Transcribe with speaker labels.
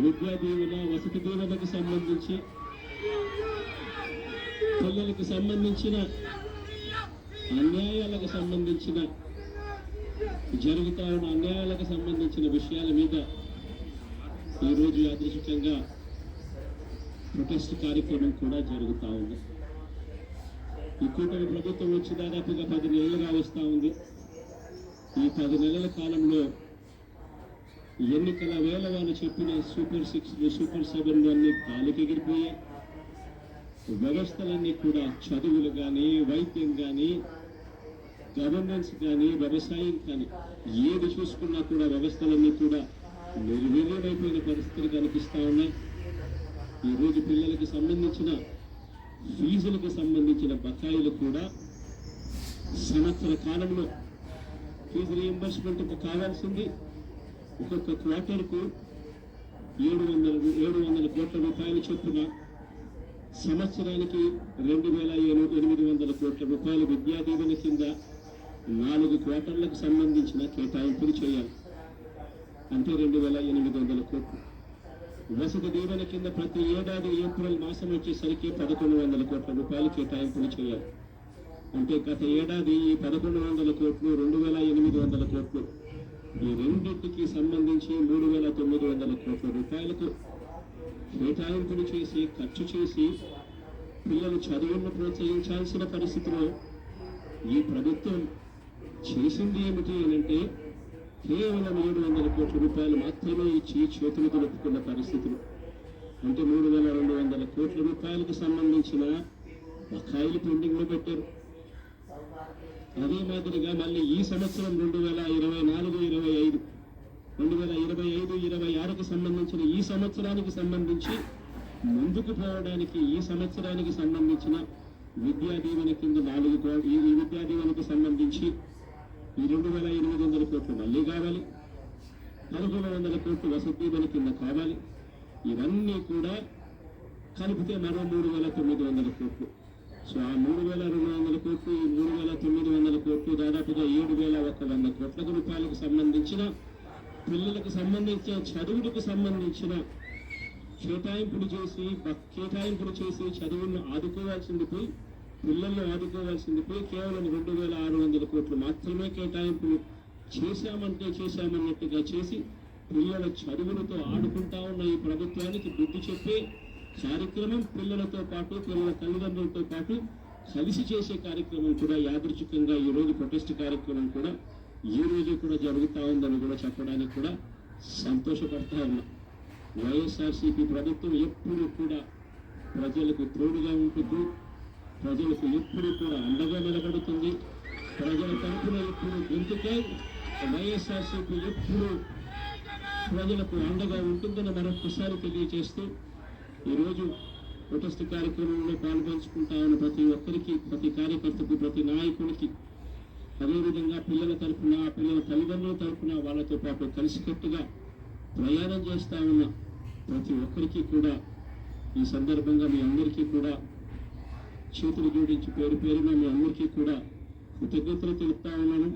Speaker 1: విద్యా దీవెన, వసతి దీవెనకు సంబంధించి పిల్లలకు సంబంధించిన అన్యాయాలకు సంబంధించిన జరుగుతా ఉన్న అన్యాయాలకు సంబంధించిన విషయాల మీద ఈరోజు యాదృచ్ఛికంగా ప్రొటెస్ట్ కార్యక్రమం కూడా జరుగుతూ ఉంది. ఈ కూటమి ప్రభుత్వం వచ్చి దాదాపుగా 10 నెలలుగా వస్తూ ఉంది. ఈ 10 నెలల కాలంలో ఎన్నికల వేళ వాళ్ళు చెప్పిన సూపర్ 6లు, సూపర్ 7లు అన్ని గాలికి ఎగిరిపోయాయి. వ్యవస్థలన్నీ కూడా చదువులు కానీ, వైద్యం కానీ, గవర్నెన్స్ కానీ, వ్యవసాయం కానీ ఏది చూసుకున్నా కూడా వ్యవస్థలన్నీ కూడా నిర్వీర్యమైపోయిన పరిస్థితులు కనిపిస్తూ ఉన్నాయి. ఈరోజు పిల్లలకు సంబంధించిన ఫీజులకు సంబంధించిన బకాయిలు కూడా సంవత్సర కాలంలో ఫీజు రీఎంబర్స్మెంట్ కావాల్సింది ఒక్కొక్క క్వార్టర్కు 700 కోట్ల రూపాయలు చొప్పున సంవత్సరానికి 2,800 కోట్ల రూపాయలు విద్యా దీవెన కింద 4 క్వార్టర్లకు సంబంధించిన కేటాయింపులు చేయాలి. అంటే 2,800 కోట్లు. వసతి దీవెన కింద ప్రతి ఏడాది ఏప్రిల్ మాసం వచ్చేసరికి 1,100 కోట్ల రూపాయలు కేటాయింపులు చేయాలి. అంటే గత ఏడాది ఈ 1,100 కోట్లు, 2,800 కోట్లు, ఈ రెండింటికి సంబంధించి 3,900 కోట్ల రూపాయలకు కేటాయింపులు చేసి ఖర్చు చేసి పిల్లలు చదువులను ప్రోత్సహించాల్సిన పరిస్థితిలో ఈ ప్రభుత్వం చేసింది ఏమిటి అంటే కేవలం 700 కోట్ల రూపాయలు మాత్రమే ఇచ్చి చేతులు దులుపుకున్న పరిస్థితులు. అంటే 3,200 కోట్ల రూపాయలకు సంబంధించిన బకాయిలు పెండింగ్లో పెట్టారు. అదే మాదిరిగా మళ్ళీ ఈ సంవత్సరం 2024-25 2025-26కి సంబంధించిన ఈ సంవత్సరానికి సంబంధించి ముందుకు పోవడానికి ఈ సంవత్సరానికి సంబంధించిన విద్యా దీవెన కింద 4 ఈ విద్యా దీవెనకు సంబంధించి ఈ 2,800 కోట్లు మళ్ళీ కావాలి. 1,100 కోట్లు వసతి దీవెన కింద కావాలి. ఇవన్నీ కూడా కలిపితే మరో 3,900 కోట్లు. సో ఆ 3,200 కోట్లు, ఈ 3,900 కోట్లు దాదాపుగా 7,100 కోట్ల రూపాయలకు సంబంధించిన పిల్లలకు సంబంధించిన చదువులకు సంబంధించిన కేటాయింపులు చేసి చదువులను ఆదుకోవాల్సింది పోయి, పిల్లలను ఆదుకోవాల్సింది పోయి కేవలం 2,600 కోట్లు మాత్రమే కేటాయింపులు చేశామన్నట్టుగా చేసి పిల్లల చదువులతో ఆడుకుంటా ఉన్న ఈ ప్రభుత్వానికి బుద్ధి చెప్పే కార్యక్రమం పిల్లలతో పాటు పిల్లల తల్లిదండ్రులతో పాటు కలిసి చేసే కార్యక్రమం కూడా యాదృచ్ఛికంగా ఈరోజు ప్రొటెస్ట్ కార్యక్రమం కూడా ఈ రోజు కూడా జరుగుతూ ఉందని కూడా చెప్పడానికి కూడా సంతోషపడతా ఉన్నా. వైఎస్ఆర్సీపీ ప్రభుత్వం ఎప్పుడు కూడా ప్రజలకు తోడుగా ఉంటుంది, ప్రజలకు ఎప్పుడు కూడా అండగా నిలబడుతుంది, ప్రజల తరఫున ఎప్పుడు గొంతుకై వైఎస్ఆర్సీపీ ఎప్పుడు ప్రజలకు అండగా ఉంటుందని మరొకసారి తెలియజేస్తూ ఈరోజు ప్రొటెస్ట్ కార్యక్రమంలో పాల్పంచుకుంటా ఉన్న ప్రతి ఒక్కరికి, ప్రతి కార్యకర్తకు, ప్రతి నాయకుడికి, అదేవిధంగా పిల్లల తరఫున, పిల్లల తల్లిదండ్రుల తరఫున వాళ్ళతో పాటు కలిసికట్టుగా ప్రయాణం చేస్తూ ఉన్న ప్రతి ఒక్కరికి కూడా ఈ సందర్భంగా మీ అందరికీ కూడా చేతులు జోడించి పేరున మీ అందరికీ కూడా కృతజ్ఞతలు తెలుపుతా ఉన్నాను.